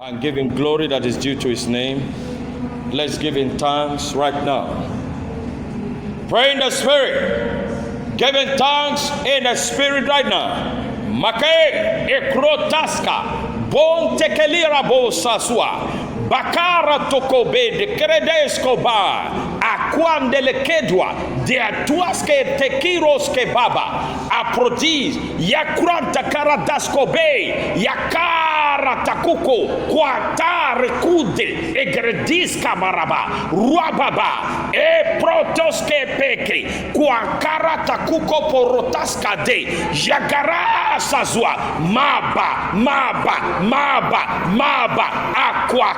and give him glory that is due to his name. Let's give him thanks right now. Pray in the spirit. Give him thanks in the spirit right now. Make ekrotaska bon tekelira bo sasua bakara tokobe de credesko ba akwande lekedwa de atuaske tekiros ke baba aprodis yakranta karadasko be yakara takuko kwatare kude egrediska maraba ruababa e protoske peke kwakara takuko porotaska de yagara sazua maba akwa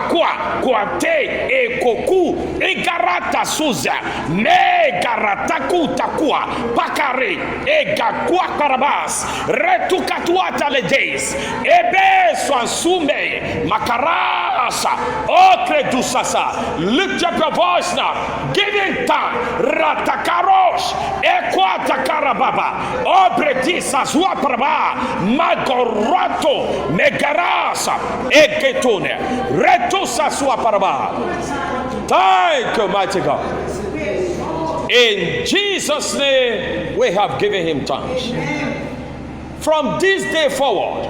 kwate ekoku egarata suza me garataku takua pakare egakua karabas retukatuata ledes ebe swansume makarasa okredusasa. Lift up your voice now. Give him time. Ratakarosh ekwata karababa obretisa zuapraba magoroto megarasa eketone retusa suaparaba. Thank you, mighty God. In Jesus' name, we have given him thanks. From this day forward,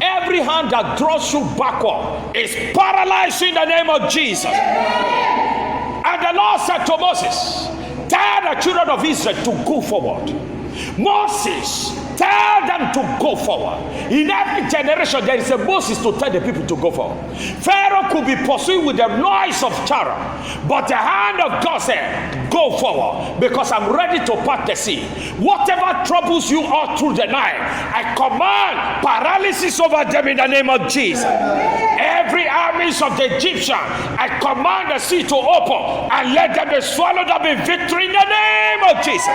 every hand that draws you backward is paralyzed in the name of Jesus. And the Lord said to Moses, tell the children of Israel to go forward. Moses, tell them to go forward. In every generation, there is a Moses to tell the people to go forward. Pharaoh could be pursued with the noise of terror, but the hand of God said, go forward, because I'm ready to part the sea. Whatever troubles you all through the night, I command paralysis over them in the name of Jesus. Every armies of the Egyptian, I command the sea to open and let them be swallowed up in victory in the name of Jesus.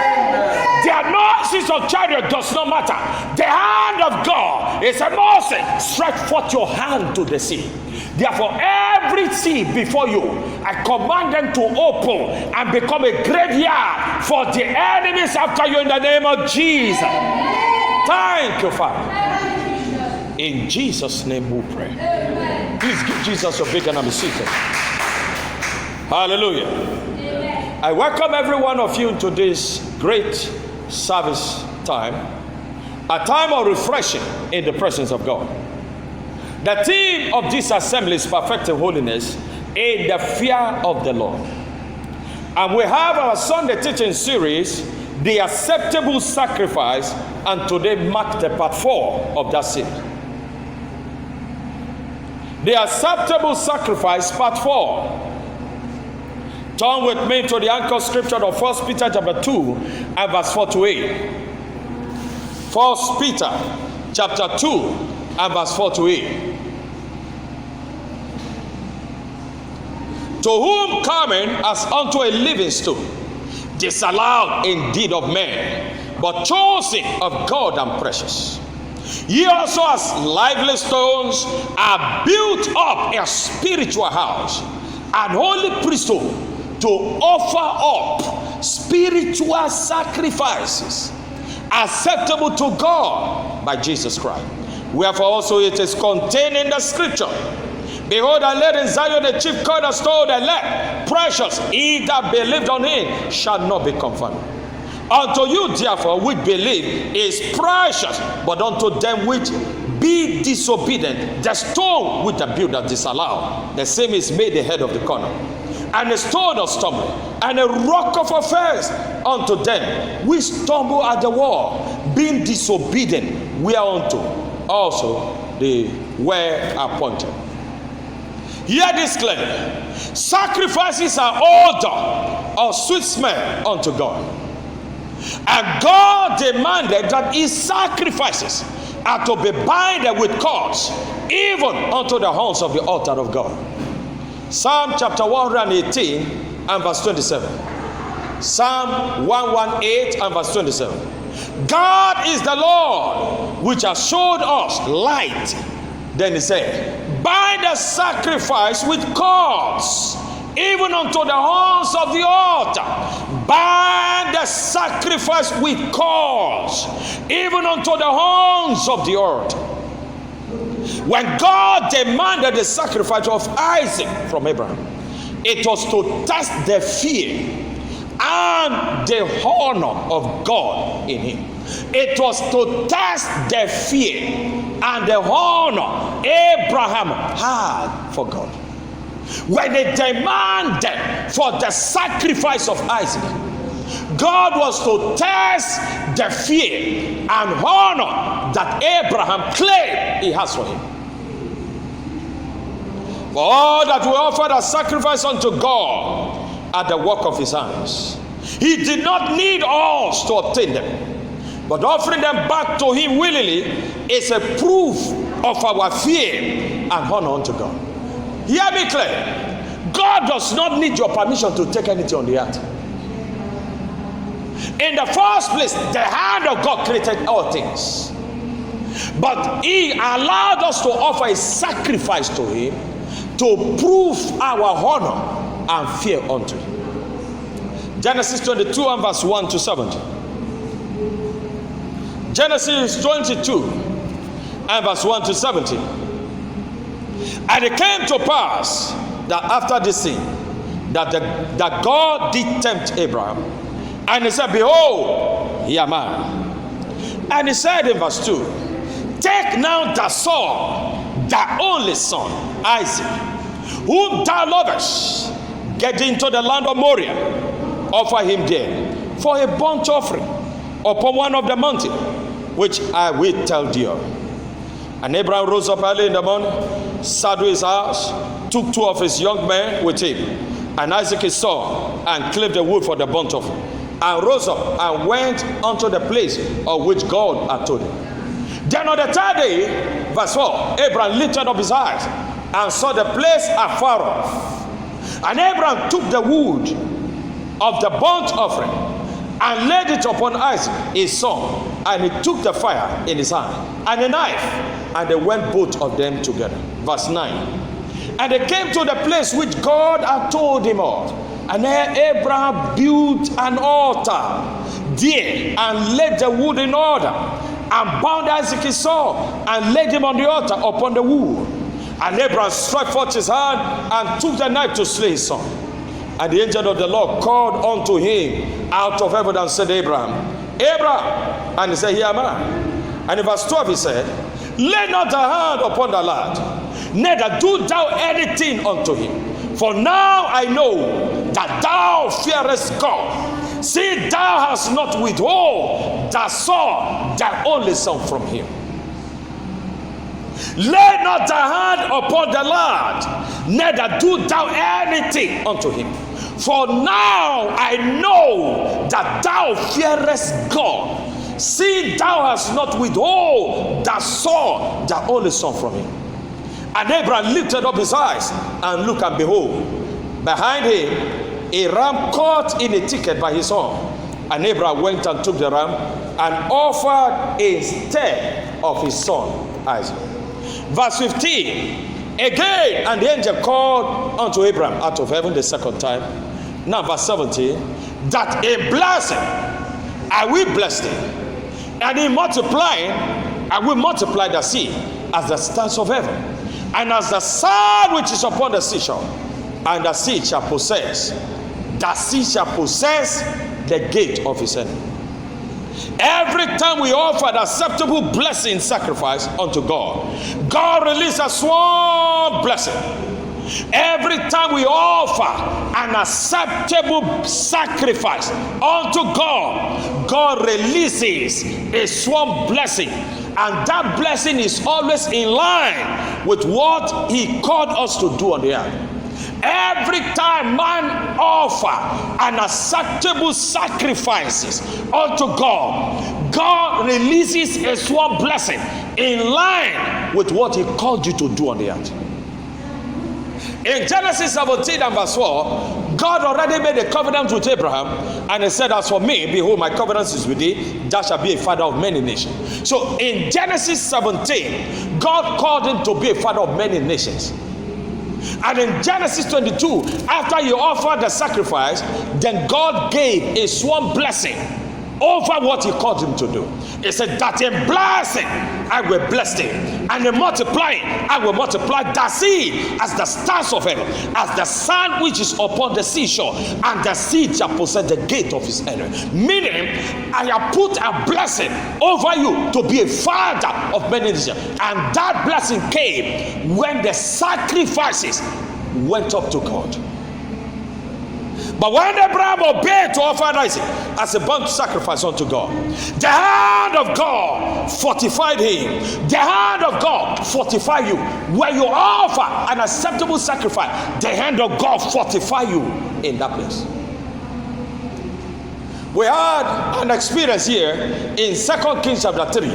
The noises of chariot does not matter. The hand of God is a Moses. Stretch forth your hand to the sea. Therefore, every sea before you, I command them to open and become a graveyard for the enemies after you in the name of Jesus. Thank you, Father. In Jesus' name we pray. Please give Jesus a big and be seated. Hallelujah. I welcome every one of you into this great service time, a time of refreshing in the presence of God. The theme of this assembly is perfecting holiness in the fear of the Lord. And we have our Sunday teaching series, The Acceptable Sacrifice, and today marks the part 4 of that series. The Acceptable Sacrifice, part 4. Turn with me to the anchor scripture of 1 Peter chapter 2 and verse 4 to 8. 1 Peter chapter 2 and verse 4 to 8. To whom coming as unto a living stone, disallowed indeed of men, but chosen of God and precious. Ye also as lively stones are built up a spiritual house, an holy priesthood, to offer up spiritual sacrifices acceptable to God by Jesus Christ. Wherefore also it is contained in the scripture, behold, I laid in Zion the chief cornerstone, elect, precious, he that believed on him shall not be confounded. Unto you therefore which believe is precious, but unto them which be disobedient, the stone which the builder disallowed, the same is made the head of the corner, and a stone of stumbling, and a rock of offense unto them which stumble at the wall, being disobedient, whereunto also they were appointed. Hear this clearly. Sacrifices are odor of sweet smell unto God. And God demanded that his sacrifices are to be binded with cords, even unto the horns of the altar of God. Psalm chapter 118 and verse 27. Psalm 118 and verse 27. God is the Lord which has showed us light. Then he said, bind the sacrifice with cords, even unto the horns of the altar. Bind the sacrifice with cords, even unto the horns of the altar. When God demanded the sacrifice of Isaac from Abraham, it was to test the fear and the honor of God in him. It was to test the fear and the honor Abraham had for God. When they demanded for the sacrifice of Isaac, God was to test the fear and honor that Abraham claimed he has for him. For all that we offered as sacrifice unto God are the work of his hands. He did not need us to obtain them, but offering them back to him willingly is a proof of our fear and honor unto God. Hear me clearly. God does not need your permission to take anything on the earth. In the first place, the hand of God created all things. But he allowed us to offer a sacrifice to him to prove our honor and fear unto him. Genesis 22 and verse 1 to 17. Genesis 22 and verse 1 to 17. And it came to pass that after this thing, that God did tempt Abraham, and he said, behold, here am I. And he said in verse 2, take now thy son, thy only son, Isaac, whom thou lovest, get into the land of Moriah, offer him there for a burnt offering upon one of the mountains, which I will tell thee of. And Abraham rose up early in the morning, saddled his house, took 2 of his young men with him, and Isaac his son, and cleft the wood for the burnt offering, and rose up and went unto the place of which God had told him. Then on the 3rd day, verse 4, Abraham lifted up his eyes and saw the place afar off. And Abraham took the wood of the burnt offering and laid it upon Isaac his son, and he took the fire in his hand and a knife, and they went both of them together. Verse 9. And they came to the place which God had told him of, and there Abraham built an altar there and laid the wood in order, and bound Isaac his son and laid him on the altar upon the wood. And Abraham stretched forth his hand and took the knife to slay his son. And the angel of the Lord called unto him out of heaven and said, Abraham, Abraham. And he said, here am I. And in verse 12 he said, lay not thy hand upon the lad, neither do thou anything unto him. For now I know that thou fearest God. See, thou hast not withhold thy son, thy only son, from him. Lay not thy hand upon the lad, neither do thou anything unto him. For now I know that thou fearest God. See, thou hast not withhold thy son, thy only son, from him. And Abraham lifted up his eyes and looked, and behold, behind him a ram caught in a thicket by his horn. And Abraham went and took the ram and offered instead of his son Isaac. Verse 15. Again, and the angel called unto Abraham out of heaven the second time. Now verse 17. That in blessing I will bless thee, and in multiplying I will multiply the seed as the stars of heaven, and as the sand which is upon the seashore. And the seed shall possess the gate of his enemy. Every time we offer an acceptable blessing sacrifice unto God, God releases a sworn blessing. Every time we offer an acceptable sacrifice unto God, God releases a sworn blessing. And that blessing is always in line with what he called us to do on the earth. Every time man offer an acceptable sacrifices unto God, God releases a sworn blessing in line with what he called you to do on the earth. In Genesis 17 and verse 4, God already made a covenant with Abraham, and he said, as for me, behold, my covenant is with thee, thou shalt be a father of many nations. So in Genesis 17, God called him to be a father of many nations. And in Genesis 22, after you offered the sacrifice, then God gave a sworn blessing over what he called him to do. He said that in blessing I will bless him, and in multiplying I will multiply the seed as the stars of heaven, as the sun which is upon the seashore, and the seed shall possess the gate of his enemy. Meaning, I have put a blessing over you to be a father of many nations. And that blessing came when the sacrifices went up to God. But when Abraham obeyed to offer Isaac as a burnt sacrifice unto God, the hand of God fortified him. The hand of God fortify you. When you offer an acceptable sacrifice, the hand of God fortify you in that place. We had an experience here in 2 Kings chapter 3.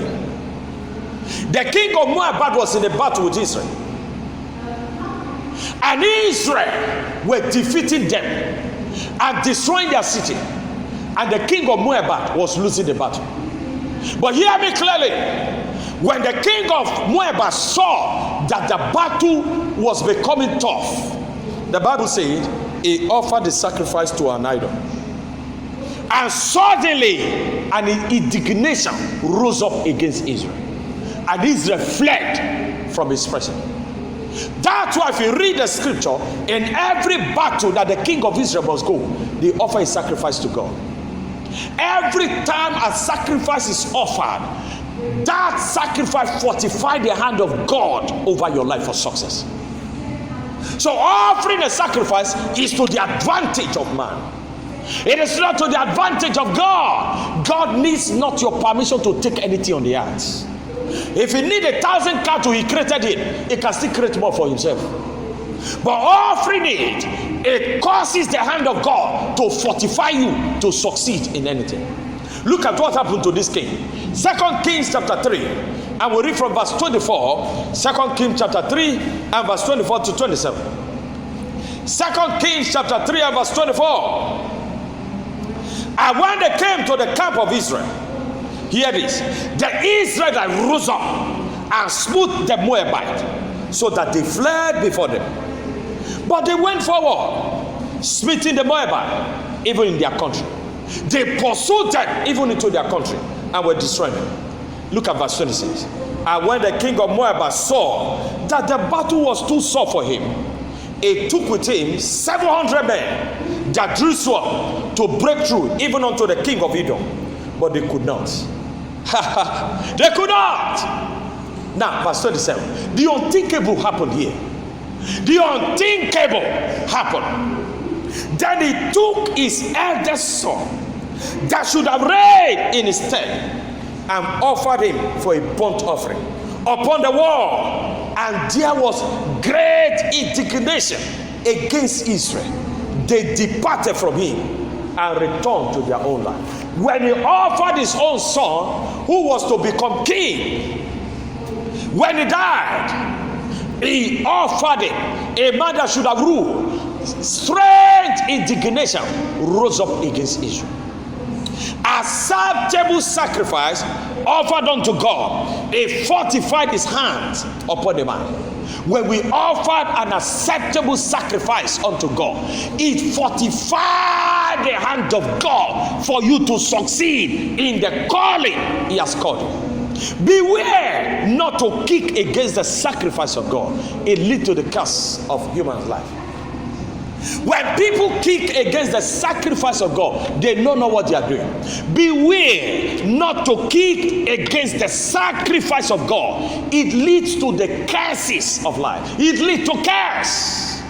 The king of Moab was in a battle with Israel. And Israel were defeating them and destroying their city. And the king of Moab was losing the battle. But hear me clearly. When the king of Moab saw that the battle was becoming tough, the Bible said he offered the sacrifice to an idol. And suddenly an indignation rose up against Israel. And Israel fled from his presence. That's why if you read the scripture, in every battle that the king of Israel must go, they offer a sacrifice to God. Every time a sacrifice is offered, that sacrifice fortifies the hand of God over your life for success. So offering a sacrifice is to the advantage of man. It is not to the advantage of God. God needs not your permission to take anything on the earth. If he need 1,000 cattle, he created it. He can still create more for himself. But offering it causes the hand of God to fortify you to succeed in anything. Look at what happened to this king. 2 Kings chapter 3. And we read from verse 24. 2 Kings chapter 3 and verse 24 to 27. 2 Kings chapter 3 and verse 24. And when they came to the camp of Israel, hear this, the Israelites rose up and smote the Moabite, so that they fled before them. But they went forward, smiting the Moabite, even in their country. They pursued them even into their country, and were destroying them. Look at verse 26. And when the king of Moab saw that the battle was too sore for him, he took with him 700 men that drew sword to break through even unto the king of Edom, but they could not. They could not. Now verse 27. The unthinkable happened here. The unthinkable happened. Then he took his eldest son that should have reigned in his stead, and offered him for a burnt offering upon the wall. And there was great indignation against Israel. They departed from him and returned to their own land. When he offered his own son, who was to become king, when he died, he offered him a man that should have ruled. Strange indignation rose up against Israel. Acceptable sacrifice offered unto God, he fortified his hands upon the man. When we offered an acceptable sacrifice unto God, it fortified the hand of God for you to succeed in the calling he has called you. Beware not to kick against the sacrifice of God. It leads to the curse of human life. When people kick against the sacrifice of God, they don't know what they are doing. Beware not to kick against the sacrifice of God. It leads to the curses of life. It leads to curse.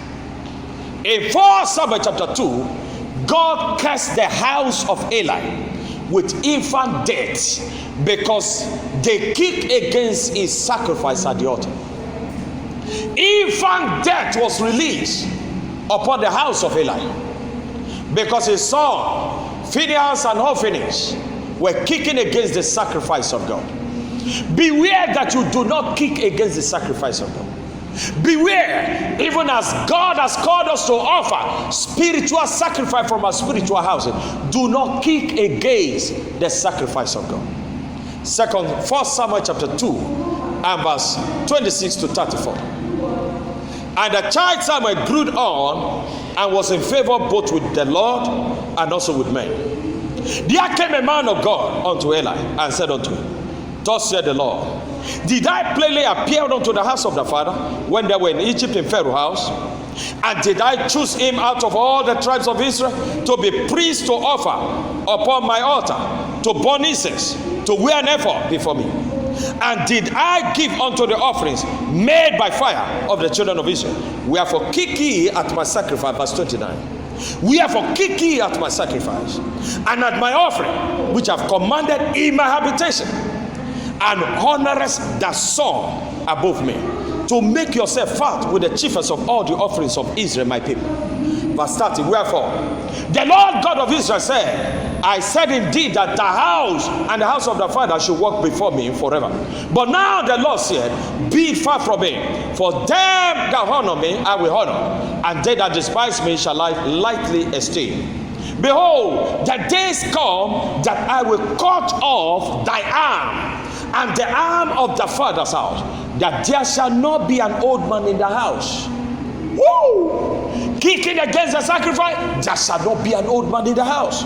In 1 Samuel chapter 2, God cursed the house of Eli with infant death because they kicked against his sacrifice at the altar. Infant death was released upon the house of Eli because his son Phinehas and Hophnius were kicking against the sacrifice of God. Beware that you do not kick against the sacrifice of God. Beware, even as God has called us to offer spiritual sacrifice from our spiritual houses, do not kick against the sacrifice of God. 1 Samuel chapter 2 and verse 26 to 34. And the child Samuel grew on and was in favor both with the Lord and also with men. There came a man of God unto Eli and said unto him, Thus said the Lord, did I plainly appear unto the house of the father when they were in Egypt in Pharaoh's house? And did I choose him out of all the tribes of Israel to be priest to offer upon my altar, to burn incense, to wear an ephod before me? And did I give unto the offerings made by fire of the children of Israel? Wherefore kick ye at my sacrifice, verse 29. Wherefore kick ye at my sacrifice, and at my offering, which I've commanded in my habitation, and honorest the son above me, to make yourself fat with the chiefest of all the offerings of Israel, my people. Verse 30. Wherefore the Lord God of Israel said, I said indeed that the house and the house of the father should walk before me forever. But now the Lord said, be it far from me, for them that honor me I will honor, and they that despise me shall I lightly esteem. Behold, the days come that I will cut off thy arm and the arm of the father's house, that there shall not be an old man in the house. Woo! Kicking against the sacrifice, there shall not be an old man in the house.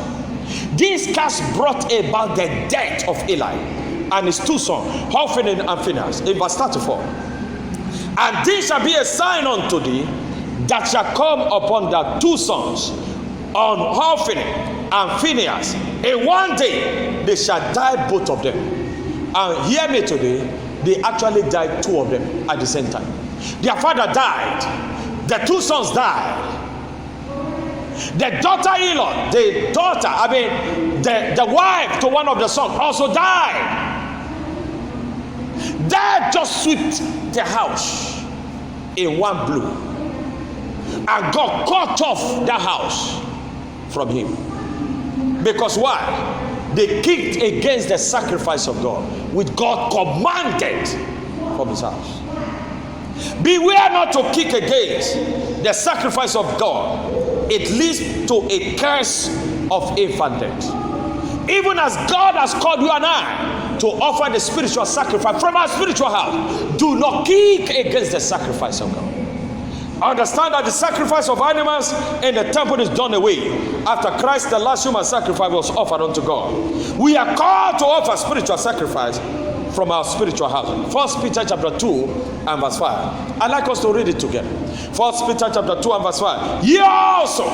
This curse brought about the death of Eli and his two sons, Hophni and Phinehas, in verse 34. And this shall be a sign unto thee that shall come upon the two sons, on Hophni and Phinehas. In one day they shall die, both of them. And hear me today, they actually died, two of them at the same time. Their father died, the two sons died. The daughter-in-law, the wife to one of the sons also died. Death just swept the house in one blow, and God cut off the house from him. Because why? They kicked against the sacrifice of God, which God commanded from his house. Beware not to kick against the sacrifice of God. It leads to a curse of infant death. Even as God has called you and I to offer the spiritual sacrifice from our spiritual house, do not kick against the sacrifice of God. Understand that the sacrifice of animals in the temple is done away after Christ, the last human sacrifice, was offered unto God. We are called to offer spiritual sacrifice from our spiritual house. 1 Peter chapter 2 and verse 5. I'd like us to read it together. 1 Peter chapter 2 and verse 5. Ye also,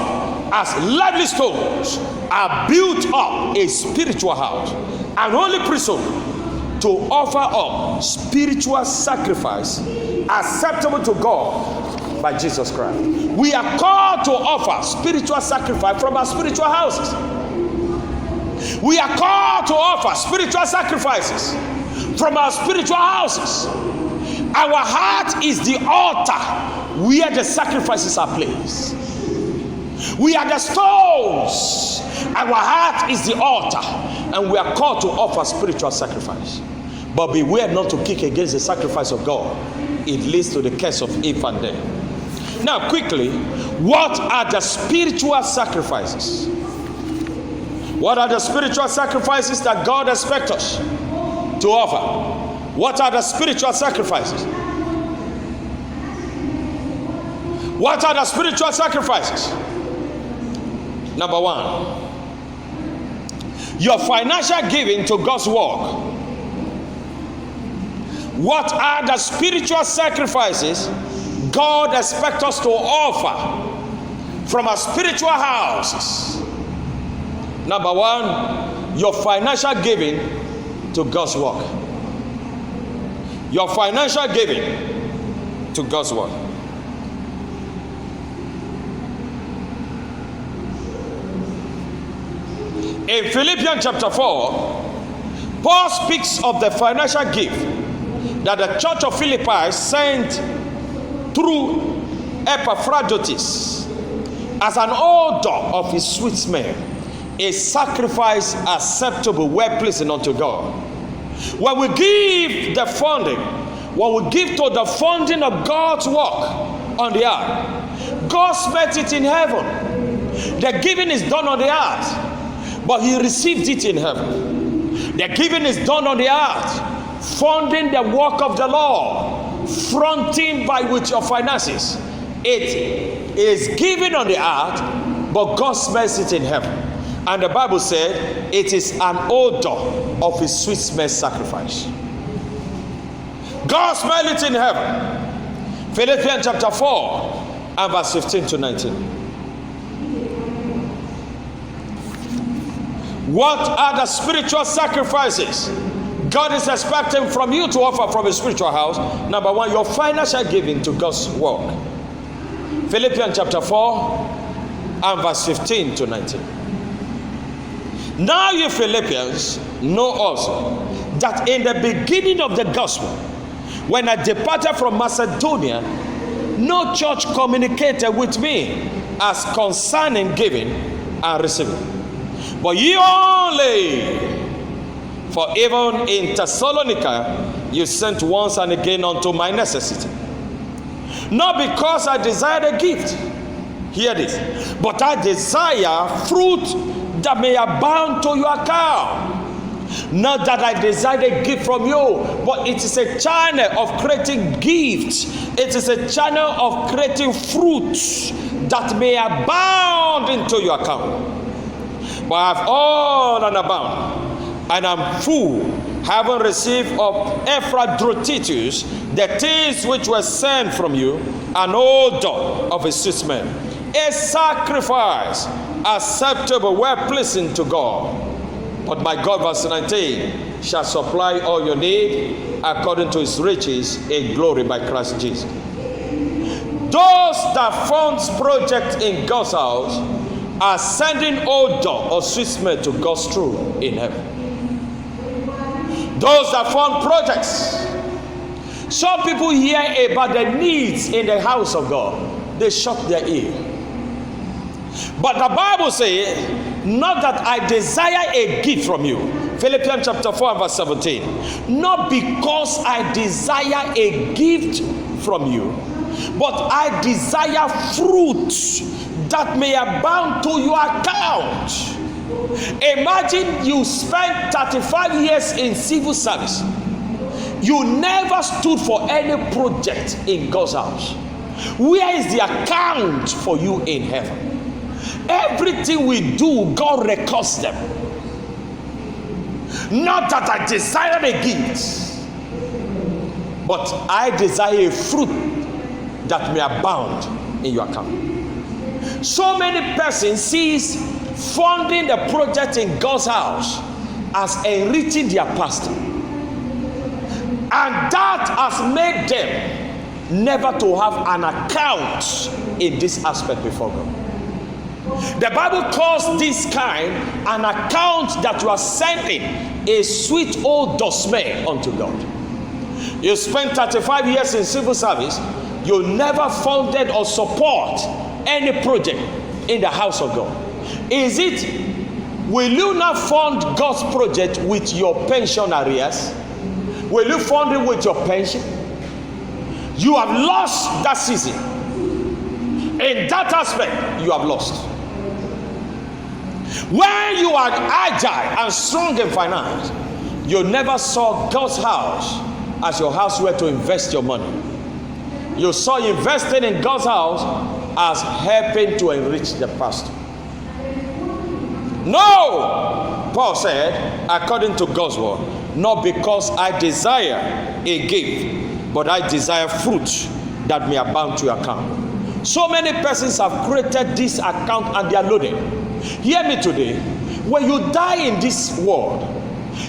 as lively stones, are built up a spiritual house, an holy priesthood, to offer up spiritual sacrifice acceptable to God by Jesus Christ. We are called to offer spiritual sacrifice from our spiritual houses. We are called to offer spiritual sacrifices from our spiritual houses. Our heart is the altar where the sacrifices are placed. We are the stones. Our heart is the altar, and we are called to offer spiritual sacrifice. But beware not to kick against the sacrifice of God. It leads to the curse of infant death. Now quickly, what are the spiritual sacrifices? What are the spiritual sacrifices that God expects us to offer? What are the spiritual sacrifices? What are the spiritual sacrifices? Number one, your financial giving to God's work. What are the spiritual sacrifices God expects us to offer from our spiritual houses? Number one, your financial giving to God's work. Your financial giving to God's work. In Philippians chapter 4, Paul speaks of the financial gift that the church of Philippi sent through Epaphroditus as an odor of his sweet smell, a sacrifice acceptable, well pleasing unto God. When we give the funding, when we give to the funding of God's work on the earth, God spent it in heaven. The giving is done on the earth, but he received it in heaven. The giving is done on the earth, funding the work of the Lord, fronting by with your finances. It is given on the earth, but God spends it in heaven. And the Bible said it is an odor of his sweet smell sacrifice. God smell it in heaven. Philippians chapter 4 and verse 15 to 19. What are the spiritual sacrifices God is expecting from you to offer from a spiritual house? Number one, your financial giving to God's work. Philippians chapter 4 and verse 15 to 19. Now you Philippians know also that in the beginning of the gospel, when I departed from Macedonia, no church communicated with me as concerning giving and receiving. But ye only, for even in Thessalonica, you sent once and again unto my necessity. Not because I desired a gift, hear this, but I desire fruit that may abound to your account. Not that I desire a gift from you, but it is a channel of creating gifts. It is a channel of creating fruits that may abound into your account. But I have all and abound, and I'm full, having received of Epaphroditus the things which were sent from you, an odor of a sweet smell, a sacrifice acceptable, well pleasing to God. But my God, verse 19, shall supply all your need according to his riches in glory by Christ Jesus. Those that fund projects in God's house are sending odor or sweet smell to God's throne in heaven. Those that fund projects. Some people hear about the needs in the house of God, they shut their ear. But the Bible says, not that I desire a gift from you. Philippians chapter 4 and verse 17. Not because I desire a gift from you, but I desire fruit that may abound to your account. Imagine you spent 35 years in civil service. You never stood for any project in God's house. Where is the account for you in heaven? Everything we do, God records them. Not that I desire a gift, but I desire a fruit that may abound in your account. So many persons sees funding the project in God's house as enriching their pastor, and that has made them never to have an account in this aspect before God. The Bible calls this kind an account that you are sending a sweet odor smell unto God. You spent 35 years in civil service, you never funded or support any project in the house of God. Will you not fund God's project with your pension arrears? Will you fund it with your pension? You have lost that season. In that aspect, you have lost. When you are agile and strong in finance, you never saw God's house as your house where to invest your money. You saw investing in God's house as helping to enrich the pastor. No, Paul said, according to God's word, not because I desire a gift, but I desire fruit that may abound to your account. So many persons have created this account and they are loaded. Hear me today. When you die in this world,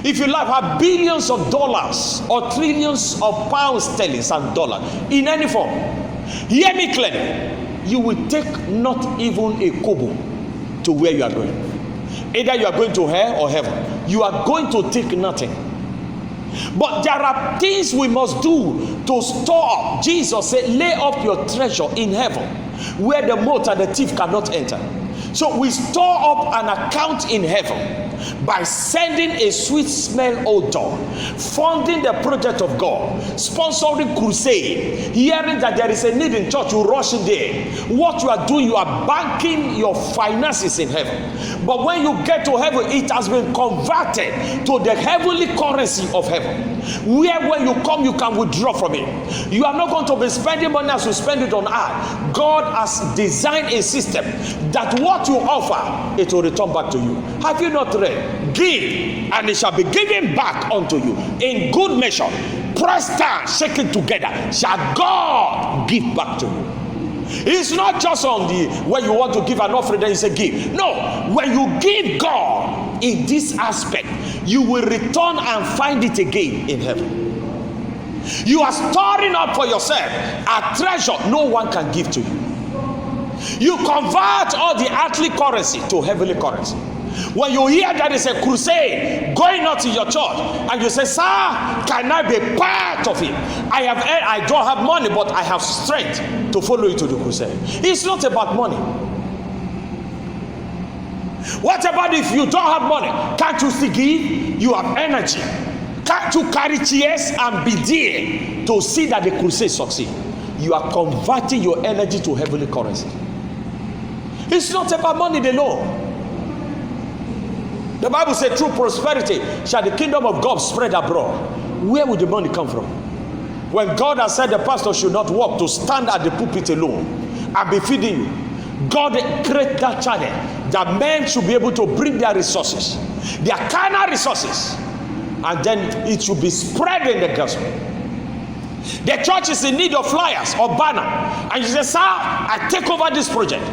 if you like, have billions of dollars or trillions of pounds, sterling, and dollars in any form, hear me clearly, you will take not even a kobo to where you are going. Either you are going to hell or heaven. You are going to take nothing. But there are things we must do to store up. Jesus said, lay up your treasure in heaven, where the moth and the thief cannot enter. So we store up an account in heaven by sending a sweet smell odor, funding the project of God, sponsoring crusade, hearing that there is a need in church, you rush in there. What you are doing, you are banking your finances in heaven. But when you get to heaven, it has been converted to the heavenly currency of heaven, where when you come, you can withdraw from it. You are not going to be spending money as you spend it on earth. God has designed a system that what what you offer, it will return back to you. Have you not read? Give, and it shall be given back unto you. In good measure, pressed down, shaken together, shall God give back to you. It's not just on the when you want to give an offering, then you say give. No, when you give God in this aspect, you will return and find it again in heaven. You are storing up for yourself a treasure no one can give to you. You convert all the earthly currency to heavenly currency. When you hear that there is a crusade going on in your church, and you say, sir, can I be part of it? I don't have money, but I have strength to follow you to the crusade. It's not about money. What about if you don't have money? Can't you still give? You have energy. Can't you carry chairs and be there to see that the crusade succeed? You are converting your energy to heavenly currency. It's not about money alone. The Bible says, through prosperity shall the kingdom of God spread abroad. Where would the money come from? When God has said the pastor should not walk to stand at the pulpit alone and be feeding you, God created that channel that men should be able to bring their resources, their carnal resources, and then it should be spreading the gospel. The church is in need of flyers or banner, and you say, sir, I take over this project.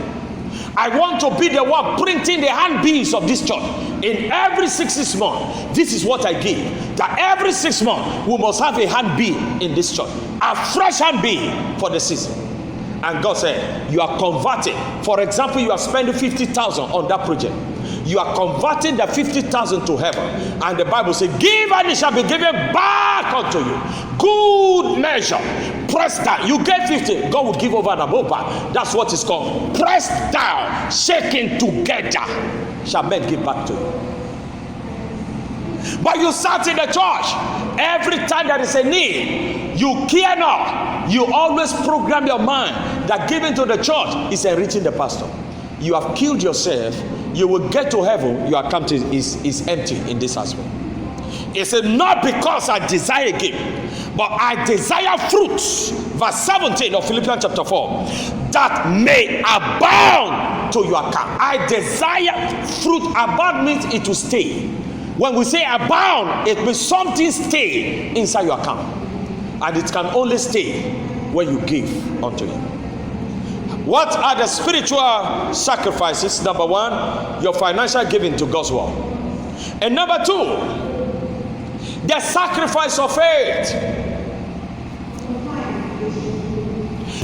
I want to be the one printing the handbills of this church. In every 6 months, this is what I give. That every 6 months, we must have a handbill in this church. A fresh handbill for the season. And God said, you are converting. For example, you are spending 50,000 on that project. You are converting the 50,000 to heaven. And the Bible says, give and it shall be given back unto you. Good measure. Pressed down. You get 50, God will give over and above. That's what it's called. Pressed down, shaken together, shall men give back to you. But you sat in the church. Every time there is a need, you care not. You always program your mind that giving to the church is enriching the pastor. You have killed yourself. You will get to heaven, your account is empty in this aspect. It said, not because I desire gift, but I desire fruits. Verse 17 of Philippians chapter 4, that may abound to your account. I desire fruit. Abound means it will stay. When we say abound, it means something stay inside your account. And it can only stay when you give unto him. What are the spiritual sacrifices? Number one, your financial giving to God's word. And number two, the sacrifice of faith.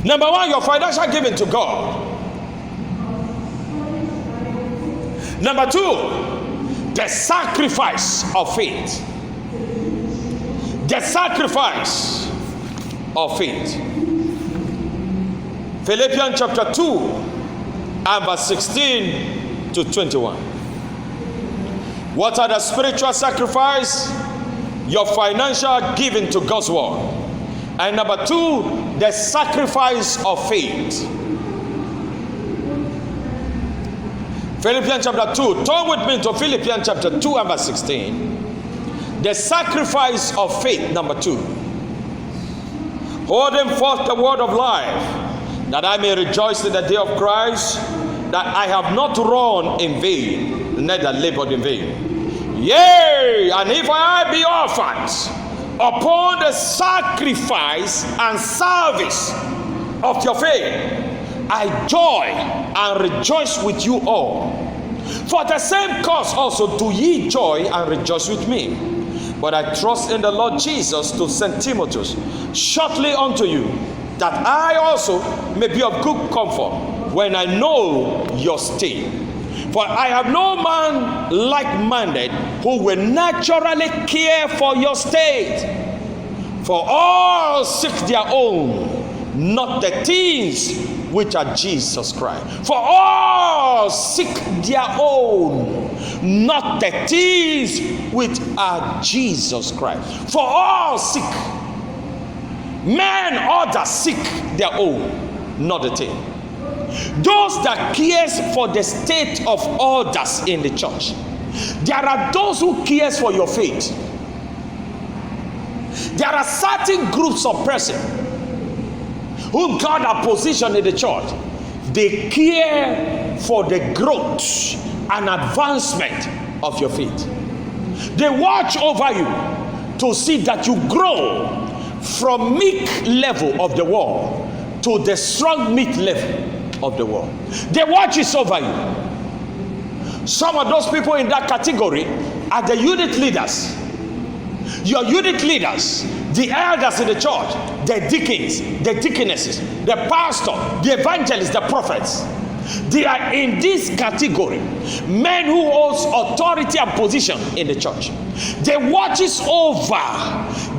Number one, your financial giving to God. Number two, the sacrifice of faith. The sacrifice of faith. Philippians chapter 2 and verse 16 to 21. What are the spiritual sacrifice? Your financial giving to God's word. And number two, the sacrifice of faith. Philippians chapter 2. Turn with me to Philippians chapter 2 and verse 16. The sacrifice of faith, number two. Holding forth the word of life, that I may rejoice in the day of Christ, that I have not run in vain, neither labored in vain. Yea, and if I be offered upon the sacrifice and service of your faith, I joy and rejoice with you all. For the same cause also do ye joy and rejoice with me. But I trust in the Lord Jesus to send Timotheus shortly unto you, that I also may be of good comfort when I know your state. For I have no man like-minded who will naturally care for your state. For all seek their own, not the things which are Jesus Christ. For all seek their own, not the things which are Jesus Christ. For all seek. Men, others seek their own, not the thing. Those that cares for the state of others in the church. There are those who cares for your faith. There are certain groups of persons whom God has positioned in the church. They care for the growth and advancement of your faith. They watch over you to see that you grow from meek level of the world to the strong meek level of the world. They watch it over you. Some of those people in that category are the unit leaders. Your unit leaders, the elders in the church, the deacons, the deaconesses, the pastor, the evangelists, the prophets. They are in this category. Men who holds authority and position in the church. They watches over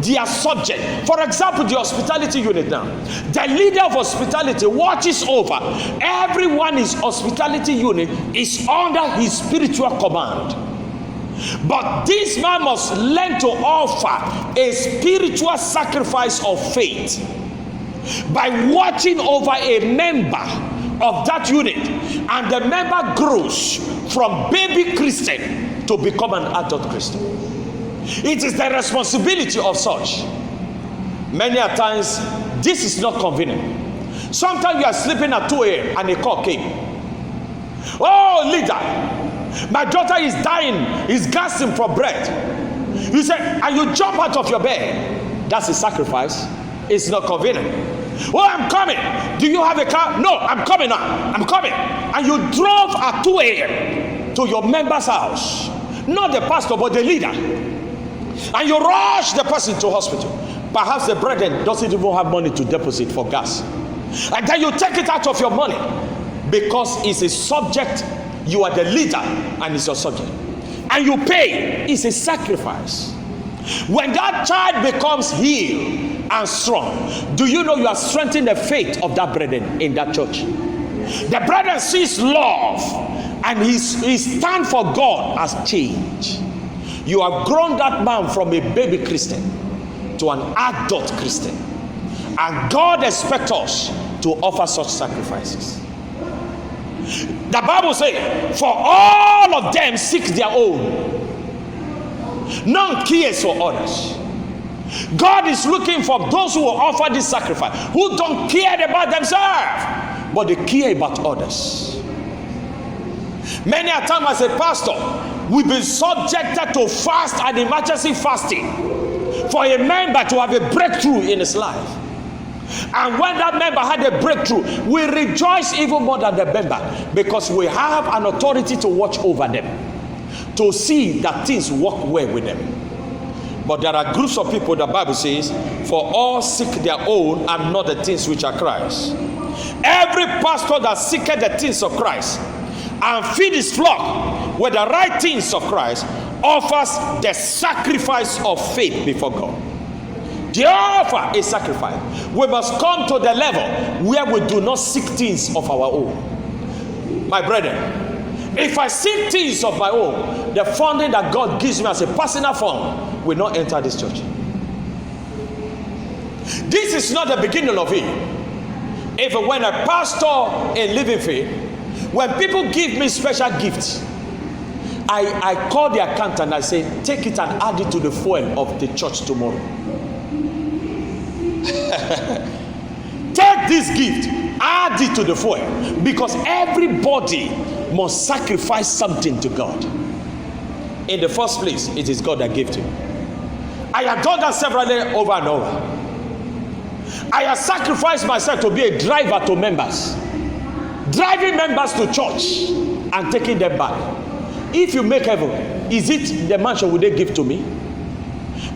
their subject. For example, the hospitality unit now. The leader of hospitality watches over. Everyone in hospitality unit is under his spiritual command. But this man must learn to offer a spiritual sacrifice of faith by watching over a member of that unit, and the member grows from baby Christian to become an adult Christian. It is the responsibility of such. Many a times, this is not convenient. Sometimes you are sleeping at 2 a.m. and a call came. Oh, leader, my daughter is dying, is gasping for breath. You say, and you jump out of your bed. That's a sacrifice. It's not convenient. Oh, I'm coming. Do you have a car? No, I'm coming now. I'm coming. And you drove at 2 a.m. to your member's house. Not the pastor, but the leader. And you rush the person to hospital. Perhaps the brethren doesn't even have money to deposit for gas. And then you take it out of your money because it's a subject. You are the leader and it's your subject. And you pay. It's a sacrifice. When that child becomes healed and strong, do you know you are strengthening the faith of that brethren in that church? The brethren sees love and his stand for God has changed. You have grown that man from a baby Christian to an adult Christian, and God expects us to offer such sacrifices. The Bible says, for all of them seek their own, none cares for others. God is looking for those who will offer this sacrifice, who don't care about themselves, but they care about others. Many a time as a pastor, we've been subjected to fast and emergency fasting for a member to have a breakthrough in his life. And when that member had a breakthrough, we rejoice even more than the member, because we have an authority to watch over them, to see that things work well with them. But there are groups of people, the Bible says, for all seek their own and not the things which are Christ. Every pastor that seeketh the things of Christ and feed his flock with the right things of Christ offers the sacrifice of faith before God. They offer a sacrifice. We must come to the level where we do not seek things of our own. My brethren, if I seek things of my own, the funding that God gives me as a personal fund will not enter this church. This is not the beginning of it. Even when a pastor in Living Faith, when people give me special gifts, I call the accountant and I say, take it and add it to the fuel of the church tomorrow. Take this gift, add it to the fuel, because everybody must sacrifice something to God. In the first place, it is God that gave to you. I have done that severally over and over. I have sacrificed myself to be a driver to members, driving members to church and taking them back. If you make heaven, is it the mansion will they give to me?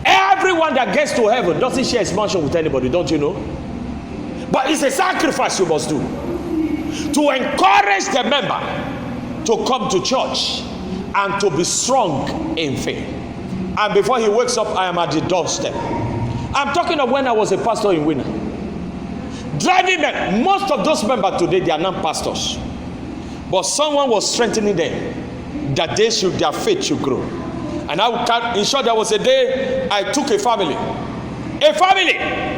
Everyone that gets to heaven doesn't share his mansion with anybody, don't you know? But it's a sacrifice you must do to encourage the member to come to church and to be strong in faith. And before he wakes up, I am at the doorstep. I'm talking of when I was a pastor in Winner. Driving men, most of those members today, they are non-pastors. But someone was strengthening them that their faith should grow. And I can, in short, there was a day I took a family,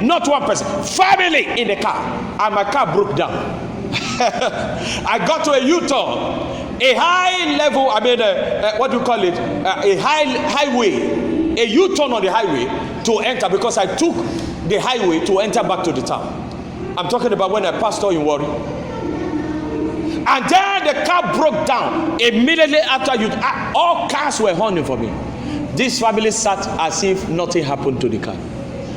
not one person, family in the car, and my car broke down. I got to a U-turn, a high level, what do you call it? A highway, a U-turn on the highway to enter, because I took the highway to enter back to the town. I'm talking about when I pastor in Warri. And then the car broke down. Immediately after all cars were honking for me. This family sat as if nothing happened to the car.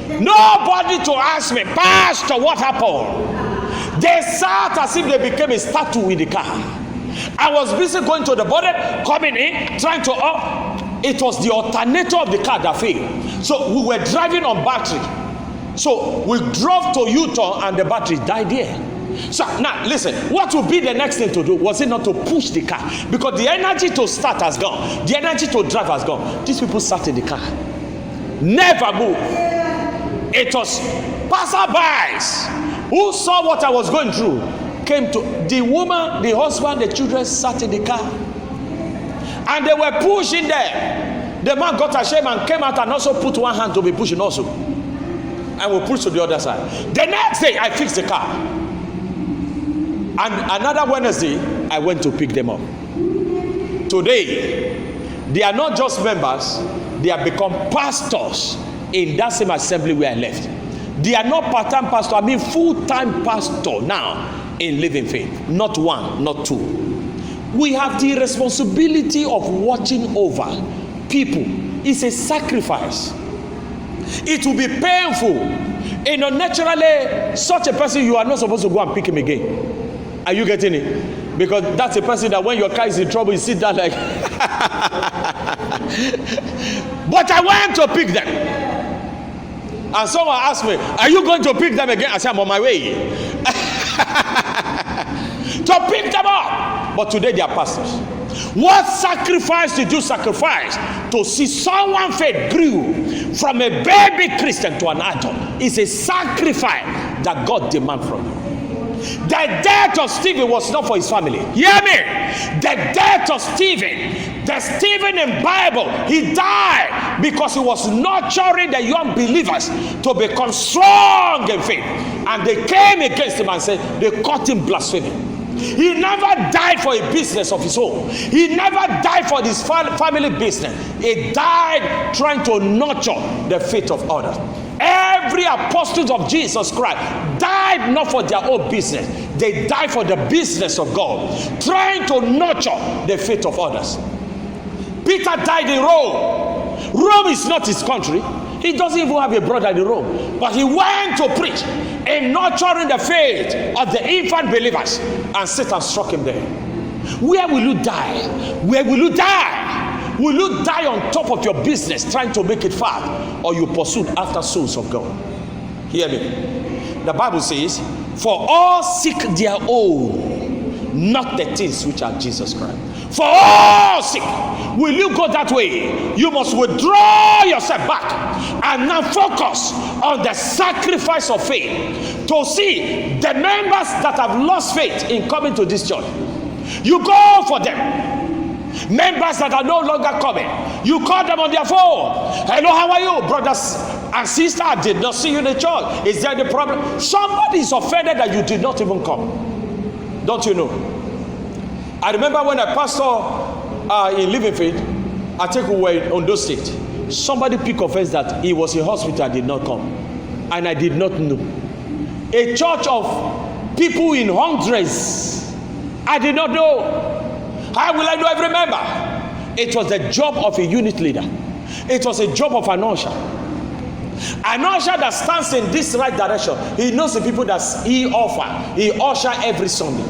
Nobody to ask me, Pastor, what happened? They sat as if they became a statue in the car. I was busy going to the bonnet, coming in, trying to it was the alternator of the car that failed. So we were driving on battery. So we drove to U-turn and the battery died there. So now listen, what would be the next thing to do? Was it not to push the car? Because the energy to start has gone. The energy to drive has gone. These people sat in the car. Never moved. It was passerbys who saw what I was going through. Came to the woman, the husband, the children sat in the car. And they were pushing there. The man got ashamed and came out and also put one hand to be pushing also. And we pushed to the other side. The next day I fixed the car. And another Wednesday, I went to pick them up. Today, they are not just members, they have become pastors in that same assembly where I left. They are not part-time pastor, I mean full-time pastor now in Living Faith. Not one, not two. We have the responsibility of watching over people. It's a sacrifice. It will be painful. Naturally, such a person, you are not supposed to go and pick him again. Are you getting it? Because that's a person that when your car is in trouble, you sit down like. But I went to pick them. And someone asked me, are you going to pick them again? I said, I'm on my way. To pick them up. But today they are pastors. What sacrifice did you sacrifice to see someone faith grew from a baby Christian to an adult? It's a sacrifice that God demands from you. The death of Stephen was not for his family. Hear me? The death of Stephen, the Stephen in Bible, he died because he was nurturing the young believers to become strong in faith. And they came against him and said, they caught him blaspheming. He never died for a business of his own. He never died for his family business. He died trying to nurture the faith of others. Every apostle of Jesus Christ died not for their own business. They died for the business of God, trying to nurture the faith of others. Peter died in Rome. Rome is not his country. He doesn't even have a brother in Rome. But he went to preach in nurturing the faith of the infant believers. And Satan struck him there. Where will you die? Where will you die? Will you die on top of your business trying to make it fat? Or you pursue after souls of God? Hear me. The Bible says, for all seek their own, not the things which are Jesus Christ. For all seek. Will you go that way? You must withdraw yourself back and now focus on the sacrifice of faith to see the members that have lost faith in coming to this church. You go for them. Members that are no longer coming, you call them on their phone. Hello, how are you, brothers and sisters? I did not see you in the church. Is there any problem? Somebody is offended that you did not even come. Don't you know? I remember when I pastor in Living Faith, I think we were in Ondo State. Somebody picked offense that he was in hospital and did not come, and I did not know. A church of people in hundreds, I did not know. How will I know every member? It was the job of a unit leader. It was a job of an usher. An usher that stands in this right direction, he knows the people that he usher every Sunday.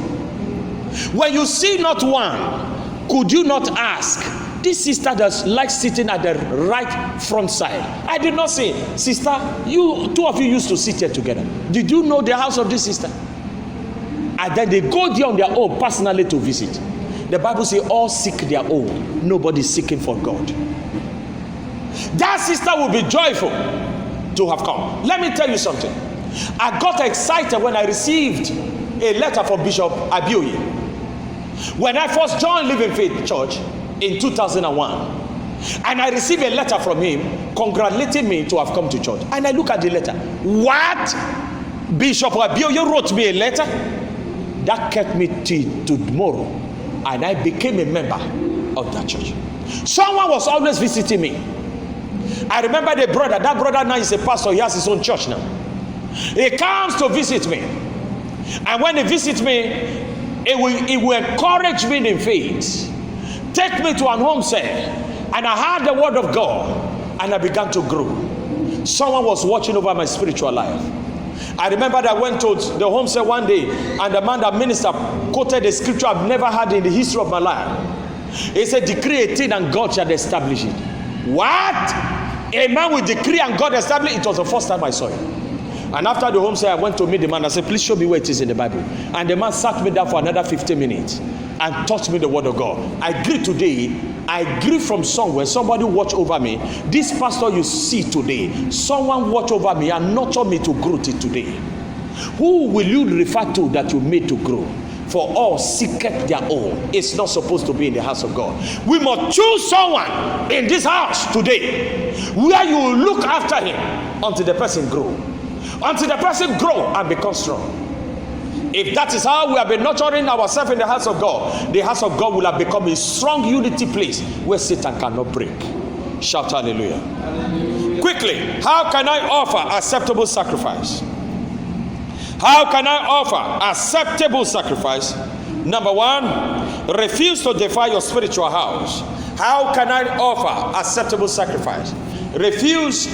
When you see not one, could you not ask, this sister that likes sitting at the right front side? I did not say, sister, you two of you used to sit here together. Did you know the house of this sister? And then they go there on their own personally to visit. The Bible says all seek their own. Nobody seeking for God. That sister will be joyful to have come. Let me tell you something. I got excited when I received a letter from Bishop Abioye. When I first joined Living Faith Church in 2001, and I received a letter from him congratulating me to have come to church. And I look at the letter. What? Bishop Abioye wrote me a letter? That kept me till tomorrow. And I became a member of that church. Someone was always visiting me. I remember the brother. That brother now is a pastor. He has his own church now. He comes to visit me. And when he visits me, It will encourage me in faith. Take me to an home cell, and I heard the word of God, and I began to grow. Someone was watching over my spiritual life. I remember that I went to the home cell one day, and the man that ministered quoted a scripture I've never had in the history of my life. He said, decree a thing and God shall establish it. What? A man will decree and God establish it? It was the first time I saw it. And after the home cell, I went to meet the man. I said, please show me where it is in the Bible. And the man sat me down for another 15 minutes and taught me the word of God. I grew today. I grew from somewhere. Somebody watch over me. This pastor you see today, someone watch over me and nurture me to grow till today. Who will you refer to that you made to grow? For all seeketh their own. It's not supposed to be in the house of God. We must choose someone in this house today where you will look after him until the person grow. Until the person grow and become strong. If that is how we have been nurturing ourselves in the house of God, the house of God will have become a strong unity place where Satan cannot break. Shout hallelujah. Hallelujah. Quickly, how can I offer acceptable sacrifice? How can I offer acceptable sacrifice? Number one, refuse to defy your spiritual house. How can I offer acceptable sacrifice? Refuse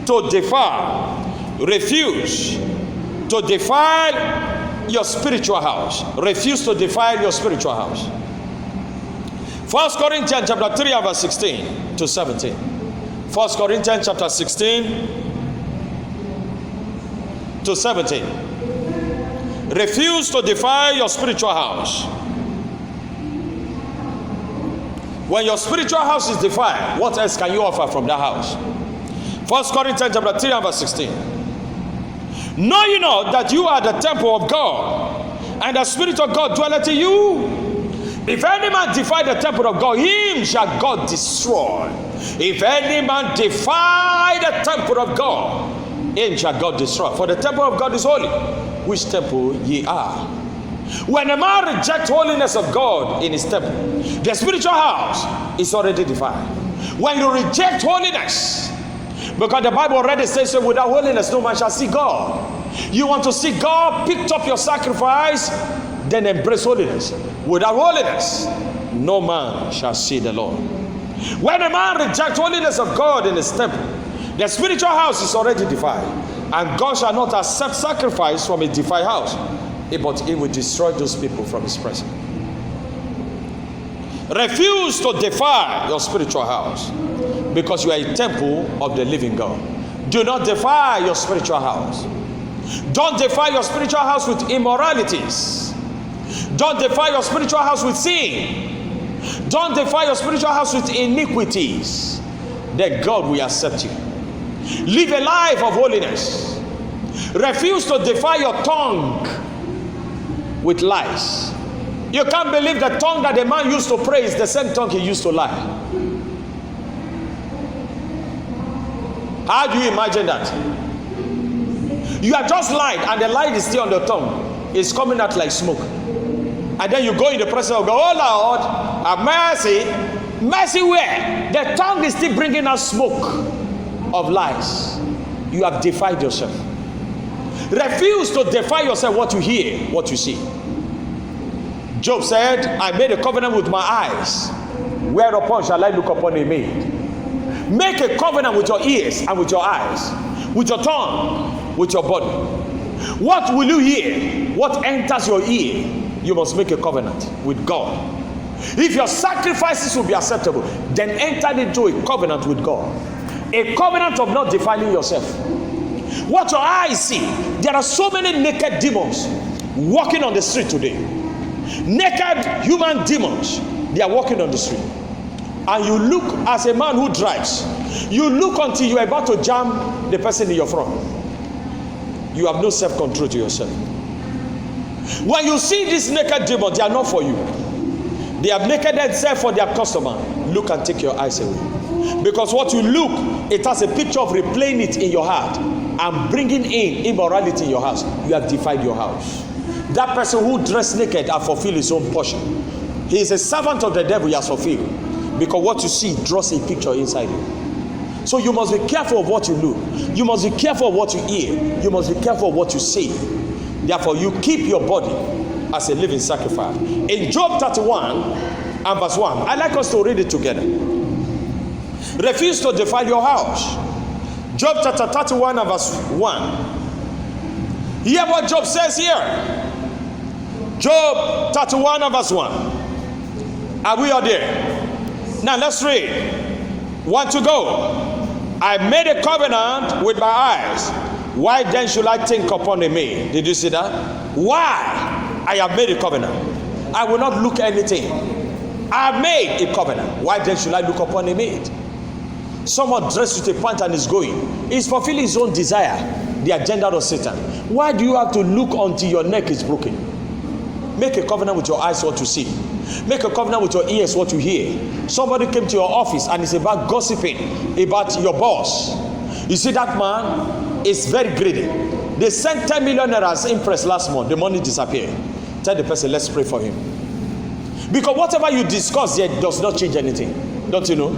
to defy. Refuse to defile your spiritual house. Refuse to defile your spiritual house. 1 Corinthians chapter 3 and verse 16 to 17. 1 Corinthians chapter 16 to 17. Refuse to defile your spiritual house. When your spiritual house is defiled, what else can you offer from that house? 1 Corinthians chapter 3 and verse 16. Know you not that you are the temple of God, and the Spirit of God dwelleth in you? If any man defy the temple of God, him shall God destroy. If any man defy the temple of God, him shall God destroy. For the temple of God is holy, which temple ye are. When a man rejects holiness of God in his temple, the spiritual house is already defiled. When you reject holiness, because the Bible already says so, without holiness no man shall see God. You want to see God? Pick up your sacrifice, then embrace holiness. Without holiness no man shall see the Lord. When a man rejects holiness of God in his temple, the spiritual house is already defiled, and God shall not accept sacrifice from a defiled house, but he will destroy those people from his presence. Refuse to defile your spiritual house, because you are a temple of the living God. Do not defile your spiritual house. Don't defile your spiritual house with immoralities. Don't defile your spiritual house with sin. Don't defile your spiritual house with iniquities. Then God will accept you. Live a life of holiness. Refuse to defile your tongue with lies. You can't believe the tongue that the man used to pray is the same tongue he used to lie. How do you imagine that? You have just lied, and the lie is still on the tongue. It's coming out like smoke. And then you go in the presence of God. Oh Lord, have mercy. Mercy where? The tongue is still bringing out smoke of lies. You have defied yourself. Refuse to defy yourself what you hear, what you see. Job said, I made a covenant with my eyes, whereupon shall I look upon a maid. Make a covenant with your ears and with your eyes, with your tongue, with your body. What will you hear? What enters your ear? You must make a covenant with God. If your sacrifices will be acceptable, then enter into a covenant with God. A covenant of not defiling yourself. What your eyes see, there are so many naked demons walking on the street today. Naked human demons, they are walking on the street. And you look as a man who drives, you look until you are about to jam the person in your front. You have no self-control to yourself. When you see these naked demons, they are not for you. They have naked themselves for their customer. Look and take your eyes away. Because what you look, it has a picture of replaying it in your heart and bringing in immorality in your house. You have defied your house. That person who dressed naked has fulfilled his own portion. He is a servant of the devil. He has fulfilled. Because what you see draws a picture inside you. So you must be careful of what you look. You must be careful of what you hear. You must be careful of what you say. Therefore, you keep your body as a living sacrifice. In Job 31 and verse 1, I'd like us to read it together. Refuse to defile your house. Job chapter 31 and verse 1. Hear what Job says here. Job 31 and verse 1. Are we all there? Now let's read. 1 to go. I made a covenant with my eyes. Why then should I think upon a maid? Did you see that? Why? I have made a covenant. I will not look at anything. I have made a covenant. Why then should I look upon a maid? Someone dressed with a pant and is going. He's fulfilling his own desire, the agenda of Satan. Why do you have to look until your neck is broken? Make a covenant with your eyes what you see. Make a covenant with your ears what you hear. Somebody came to your office and is about gossiping about your boss. You see that man is very greedy. They sent 10 million naira as interest last month. The money disappeared. Tell the person, let's pray for him. Because whatever you discuss there does not change anything. Don't you know?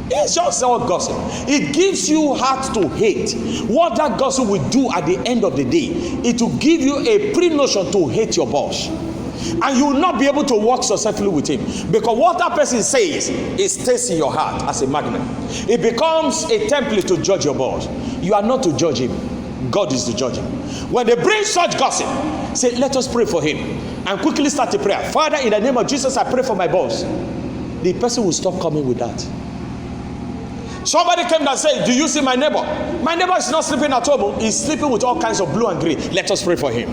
It's just all gossip. It gives you heart to hate. What that gossip will do at the end of the day, it will give you a pre-notion to hate your boss. And you will not be able to work successfully with him. Because what that person says, it stays in your heart as a magnet. It becomes a template to judge your boss. You are not to judge him. God is to judge him. When they bring such gossip, say, let us pray for him. And quickly start a prayer. Father, in the name of Jesus, I pray for my boss. The person will stop coming with that. Somebody came and said, do you see my neighbor? My neighbor is not sleeping at home. He's sleeping with all kinds of blue and green. Let us pray for him.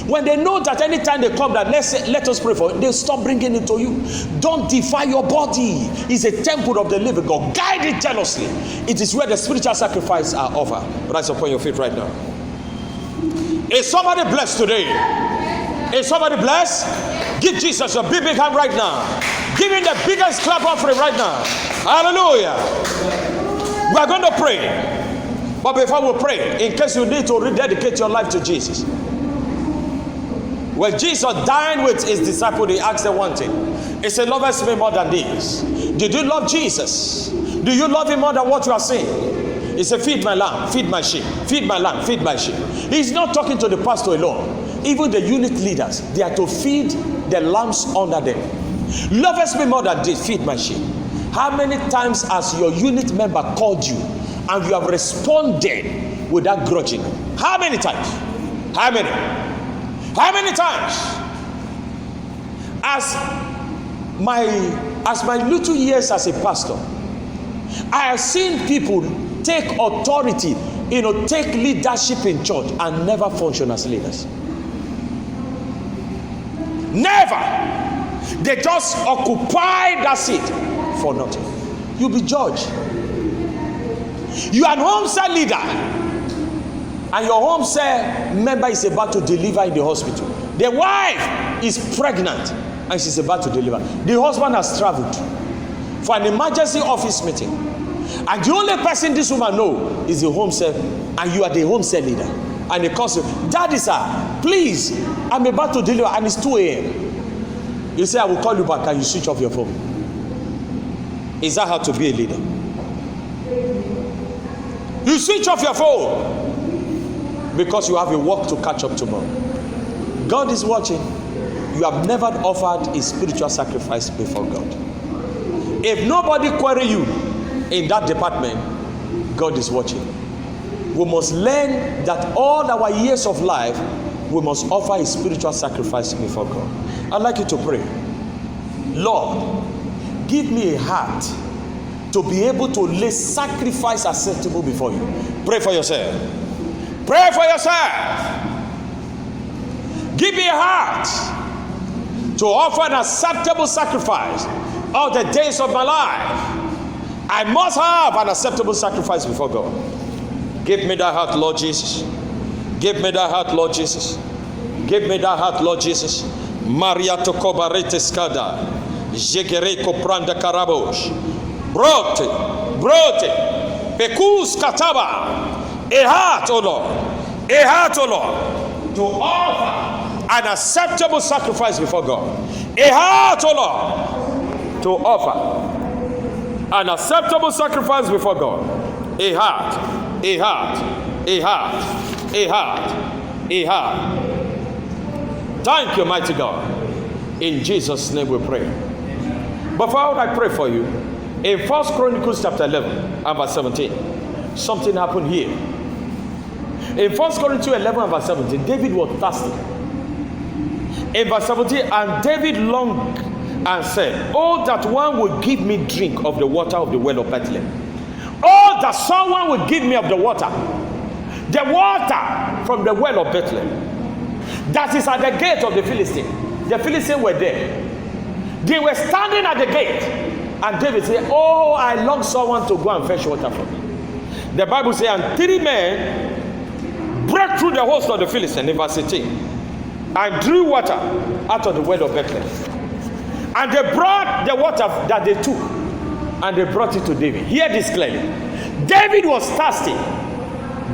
When they know that anytime they come that let us pray for him, they stop bringing it to you. Don't defile your body. It's a temple of the living God. Guide it jealously. It is where the spiritual sacrifice are offered. Rise upon your feet right now. Is somebody blessed today? Is somebody blessed? Give Jesus a big hand right now. Give him the biggest clap offering right now. Hallelujah. We are going to pray. But before we pray, in case you need to rededicate your life to Jesus. When Jesus dined with his disciples, he asked them one thing. He said, lovest me more than this? Did you love Jesus? Do you love him more than what you are saying? He said, feed my lamb, feed my sheep, feed my lamb, feed my sheep. He's not talking to the pastor alone. Even the unit leaders, they are to feed the lambs under them. Lovest me more than this? Feed my sheep. How many times has your unit member called you and you have responded without grudging? How many times? How many? How many times? As my little years as a pastor, I have seen people take authority, take leadership in church and never function as leaders. Never. They just occupy that seat for nothing. You'll be judged. You are an home cell leader and your home cell member is about to deliver in the hospital. The wife is pregnant and she's about to deliver. The husband has traveled for an emergency office meeting. And the only person this woman knows is the home cell, and you are the home cell leader. And they call you, Daddy sir, please, I'm about to deliver and it's 2 a.m. You say, I will call you back and you switch off your phone. Is that how to be a leader? You switch off your phone because you have a work to catch up tomorrow. God is watching. You have never offered a spiritual sacrifice before God. If nobody query you in that department, God is watching. We must learn that all our years of life, we must offer a spiritual sacrifice before God. I'd like you to pray. Lord, give me a heart to be able to lay sacrifice acceptable before you. Pray for yourself. Pray for yourself. Give me a heart to offer an acceptable sacrifice all the days of my life. I must have an acceptable sacrifice before God. Give me that heart, Lord Jesus. Give me that heart, Lord Jesus. Give me that heart, Lord Jesus. Maria Tokobarete Skada. Jegereko Pranda Karabosh. Brote. Pekus Kataba. A heart, O Lord. A heart, O Lord. To offer an acceptable sacrifice before God. A heart, O Lord. To offer an acceptable sacrifice before God. A heart. A heart. A heart. A heart. A heart. Thank you, mighty God. In Jesus' name we pray. But Father, I pray for you. In 1 Chronicles chapter 11 and verse 17, something happened here. In 1 Chronicles 11 and verse 17, David was thirsty. In verse 17, and David longed and said, oh, that one would give me drink of the water of the well of Bethlehem. Oh, that someone would give me of the water from the well of Bethlehem. That is at the gate of the Philistines. The Philistines were there. They were standing at the gate. And David said, oh, I long someone to go and fetch water for me. The Bible says, and 3 men broke through the host of the Philistines, in verse 18, and drew water out of the well of Bethlehem. And they brought the water that they took, and they brought it to David. Hear this clearly. David was thirsty.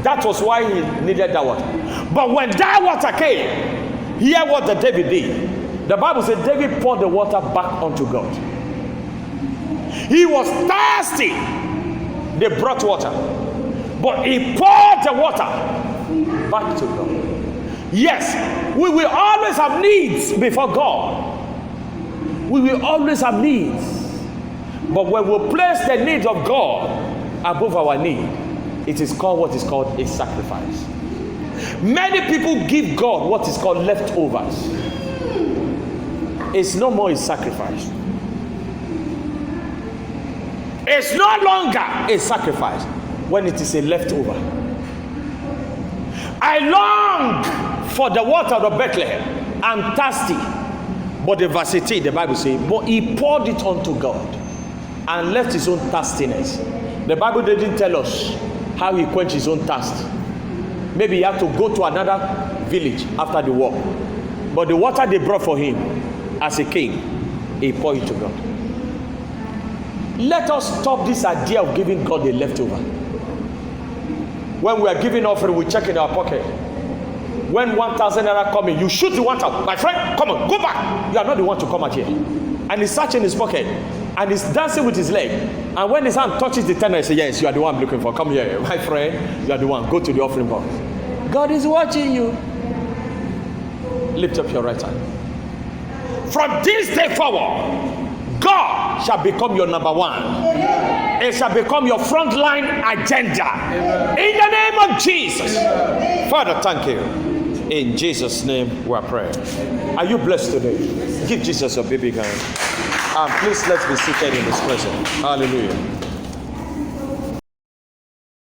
That was why he needed that water. But when that water came, hear what the David did. The Bible said David poured the water back onto God. He was thirsty. They brought water. But he poured the water back to God. Yes, we will always have needs before God. We will always have needs. But when we place the needs of God above our need, it is called what is called a sacrifice. Many people give God what is called leftovers. It's no more a sacrifice. It's no longer a sacrifice when it is a leftover. I long for the water of Bethlehem. I'm thirsty. But the verse 18, the Bible says, but he poured it unto God and left his own thirstiness. The Bible didn't tell us how he quenched his own thirst. Maybe he had to go to another village after the war. But the water they brought for him as a king, he poured it to God. Let us stop this idea of giving God a leftover. When we are giving offering, we check in our pocket. When 1,000 naira coming, you shoot the 1,000. My friend, come on, go back. You are not the one to come out here. And he's searching his pocket. And he's dancing with his leg. And when his hand touches the tenor, he says, yes, you are the one I'm looking for. Come here, my friend. You are the one. Go to the offering box. God is watching you. Lift up your right hand. From this day forward, God shall become your number one. Amen. It shall become your frontline agenda. Amen. In the name of Jesus. Amen. Father, thank you. In Jesus' name we are praying. Are you blessed today? Give Jesus a baby hand. And please let's be seated in His presence. Hallelujah.